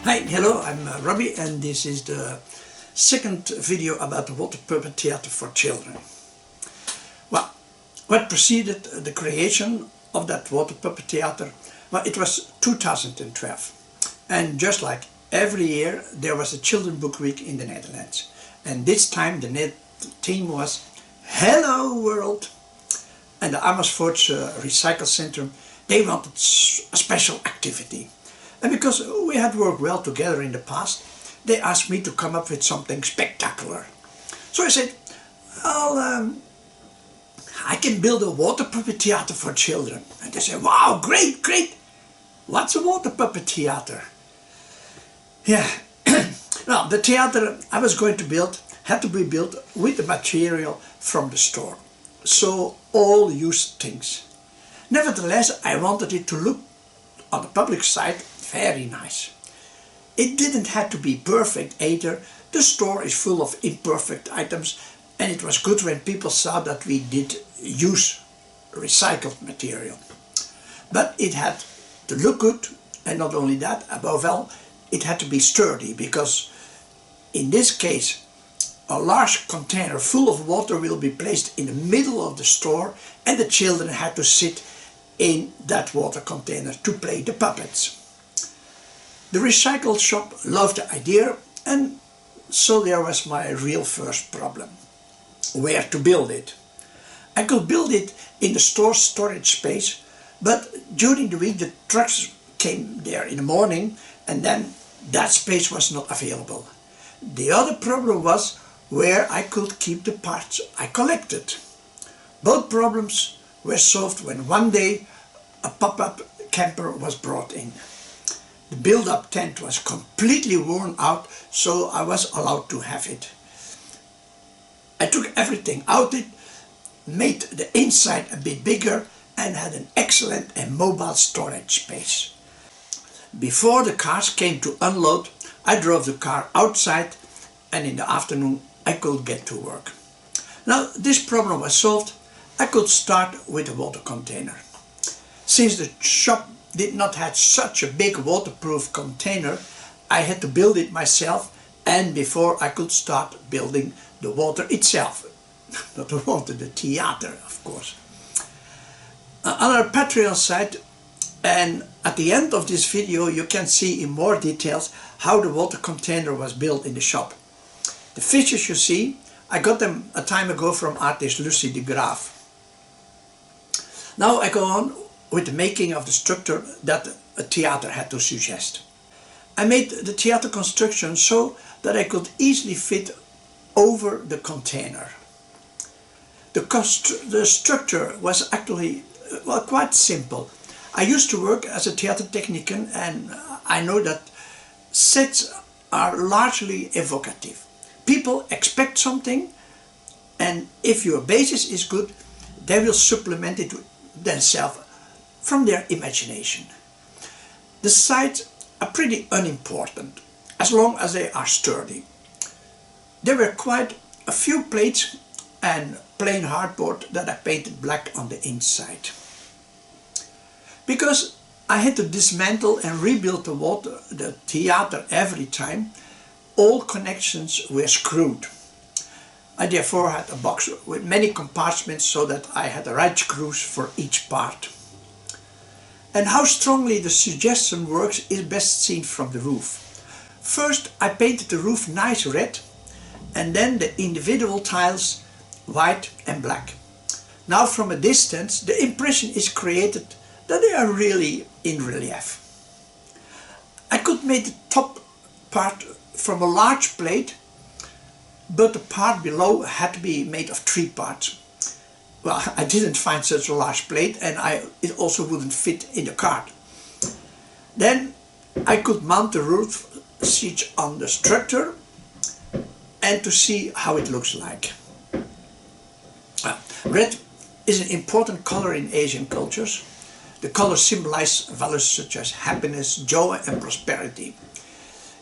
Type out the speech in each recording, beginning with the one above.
Hi, hello, I'm Robbie, and this is the second video about the Water Puppet Theater for children. Well, what preceded the creation of that Water Puppet Theater? Well, it was 2012, and just like every year there was a Children Book Week in the Netherlands, and this time the theme was Hello World. And the Amersfoort's Recycle Center, they wanted a special activity. And because we had worked well together in the past, they asked me to come up with something spectacular. So I said, well, I can build a water puppet theater for children. And they said, wow, great, great. What's a water puppet theater? Yeah, well, the theater I was going to build had to be built with the material from the store. So all used things. Nevertheless, I wanted it to look on the public side very nice. It didn't have to be perfect either. The store is full of imperfect items, and it was good when people saw that we did use recycled material. But it had to look good, and not only that, above all, it had to be sturdy, because in this case a large container full of water will be placed in the middle of the store, and the children had to sit in that water container to play the puppets. The recycle shop loved the idea, and so there was my real first problem. Where to build it? I could build it in the store storage space, but during the week the trucks came there in the morning, and then that space was not available. The other problem was where I could keep the parts I collected. Both problems were solved when one day a pop-up camper was brought in. The build-up tent was completely worn out, so I was allowed to have it. I took everything out it, made the inside a bit bigger, and had an excellent and mobile storage space. Before the cars came to unload, I drove the car outside, and in the afternoon I could get to work. Now this problem was solved. I could start with a water container. Since the shop did not have such a big waterproof container, I had to build it myself, and before I could start building the water itself. Not the water, the theater, of course. On our Patreon site, and at the end of this video, you can see in more details how the water container was built in the shop. The fishes you see, I got them a time ago from artist Lucie de Graaf. Now I go on with the making of the structure that a theater had to suggest. I made the theater construction so that I could easily fit over the container. The structure was actually quite simple. I used to work as a theater technician, and I know that sets are largely evocative. People expect something, and if your basis is good, they will supplement it themselves from their imagination. The sides are pretty unimportant, as long as they are sturdy. There were quite a few plates and plain hardboard that I painted black on the inside. Because I had to dismantle and rebuild the theater every time, all connections were screwed. I therefore had a box with many compartments so that I had the right screws for each part. And how strongly the suggestion works is best seen from the roof. First I painted the roof nice red, and then the individual tiles white and black. Now from a distance the impression is created that they are really in relief. I could make the top part from a large plate, but the part below had to be made of 3 parts. Well, I didn't find such a large plate, and it also wouldn't fit in the cart. Then I could mount the roof seats on the structure and to see how it looks like. Red is an important color in Asian cultures. The color symbolizes values such as happiness, joy and prosperity.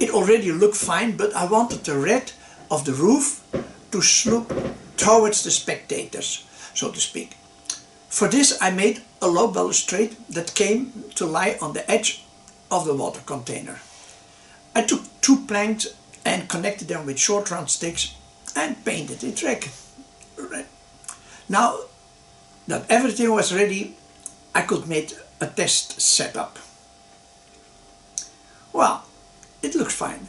It already looked fine, but I wanted the red of the roof to slope towards the spectators, so to speak. For this I made a low balustrade that came to lie on the edge of the water container. I took 2 planks and connected them with short round sticks and painted it red. Now that everything was ready, I could make a test setup. Well, it looks fine.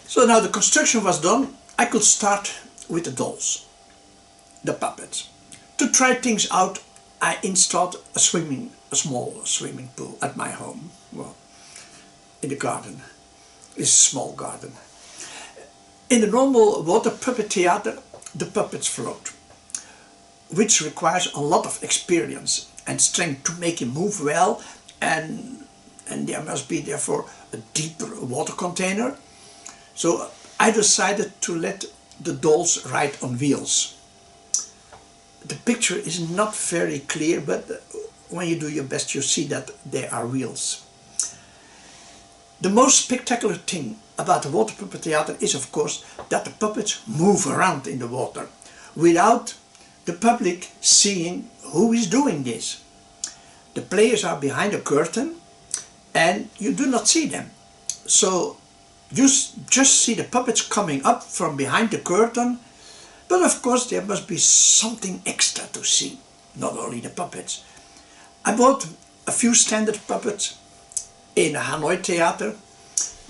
So now the construction was done, I could start with the dolls, the puppets. To try things out, I installed a small swimming pool at my home. Well, in the garden. It's a small garden. In the normal water puppet theater, the puppets float, which requires a lot of experience and strength to make him move well, and there must be therefore a deeper water container. So I decided to let the dolls ride on wheels. The picture is not very clear, but when you do your best you see that they are wheels. The most spectacular thing about the water puppet theater is of course that the puppets move around in the water without the public seeing who is doing this. The players are behind a curtain and you do not see them. So you just see the puppets coming up from behind the curtain, but of course there must be something extra to see, not only the puppets. I bought a few standard puppets in a Hanoi theater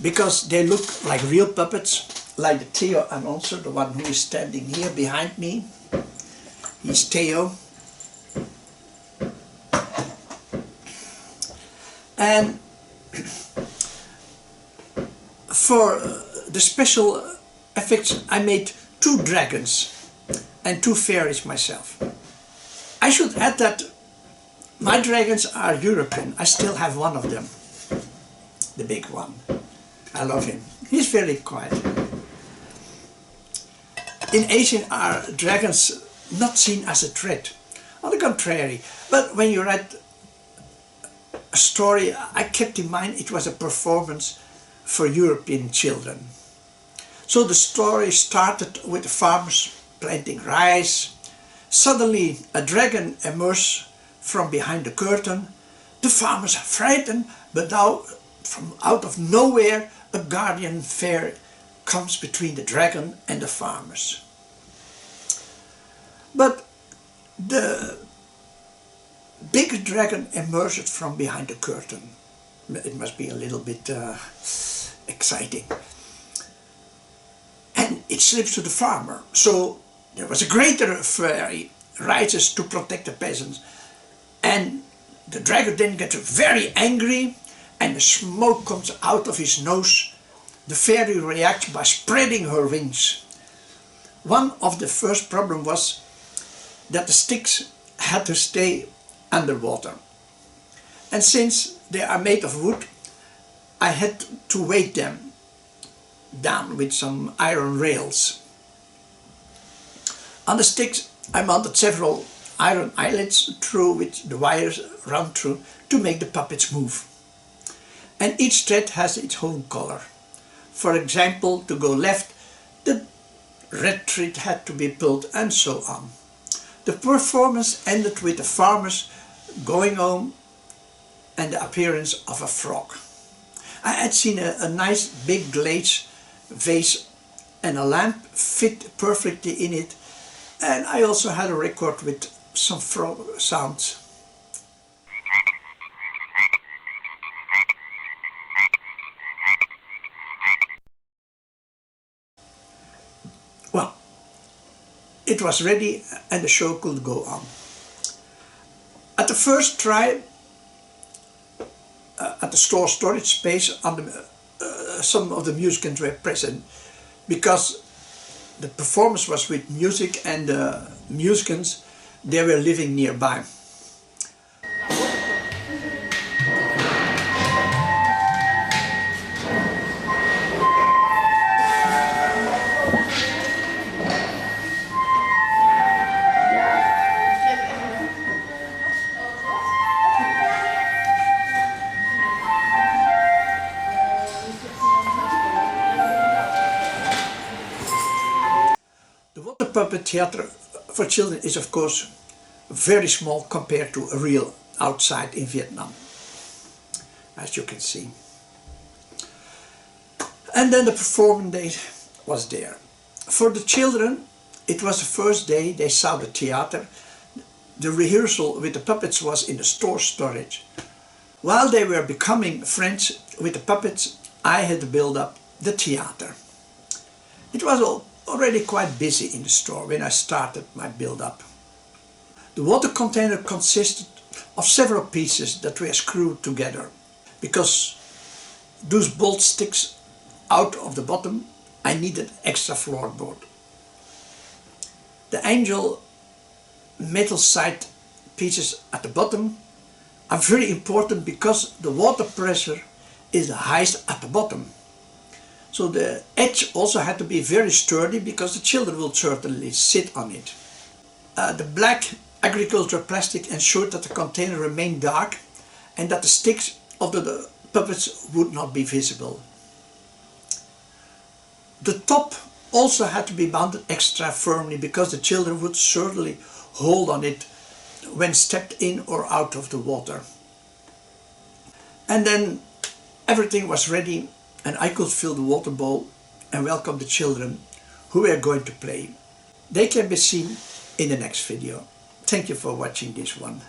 because they look like real puppets, like the Theo announcer, the one who is standing here behind me. He's Theo. And for the special effects I made 2 dragons and 2 fairies myself. I should add that my dragons are European. I still have one of them, the big one. I love him. He's very quiet. In Asia are dragons not seen as a threat. On the contrary, but when you write a story, I kept in mind it was a performance for European children. So the story started with the farmers planting rice. Suddenly a dragon emerged from behind the curtain. The farmers are frightened, but now from out of nowhere a guardian fairy comes between the dragon and the farmers. But the big dragon emerged from behind the curtain. It must be a little bit exciting. And it slips to the farmer. So there was a greater fairy rises to protect the peasants. And the dragon then gets very angry and the smoke comes out of his nose. The fairy reacts by spreading her wings. One of the first problems was that the sticks had to stay underwater. And since they are made of wood, I had to weight them down with some iron rails. On the sticks I mounted several iron eyelets through which the wires run through to make the puppets move. And each thread has its own color. For example, to go left, the red thread had to be pulled, and so on. The performance ended with the farmers going home and the appearance of a frog. I had seen a nice big glaze vase and a lamp fit perfectly in it, and I also had a record with some frog sounds. Well, it was ready and the show could go on. At the first try, at the store storage space, on the, some of the musicians were present because the performance was with music and the musicians, they were living nearby. The Water Puppet Theater for children is of course very small compared to a real outside in Vietnam, as you can see. And then the performance day was there. For the children, it was the first day they saw the theater. The rehearsal with the puppets was in the store storage. While they were becoming friends with the puppets, I had to build up the theater. It was already quite busy in the store when I started my build-up. The water container consisted of several pieces that were screwed together. Because those bolt sticks out of the bottom, I needed extra floorboard. The angel metal side pieces at the bottom are very important because the water pressure is the highest at the bottom. So the edge also had to be very sturdy because the children will certainly sit on it. The black agricultural plastic ensured that the container remained dark and that the sticks of the puppets would not be visible. The top also had to be mounted extra firmly because the children would certainly hold on it when stepped in or out of the water. And then everything was ready and I could fill the water bowl and welcome the children who were going to play. They can be seen in the next video. Thank you for watching this one.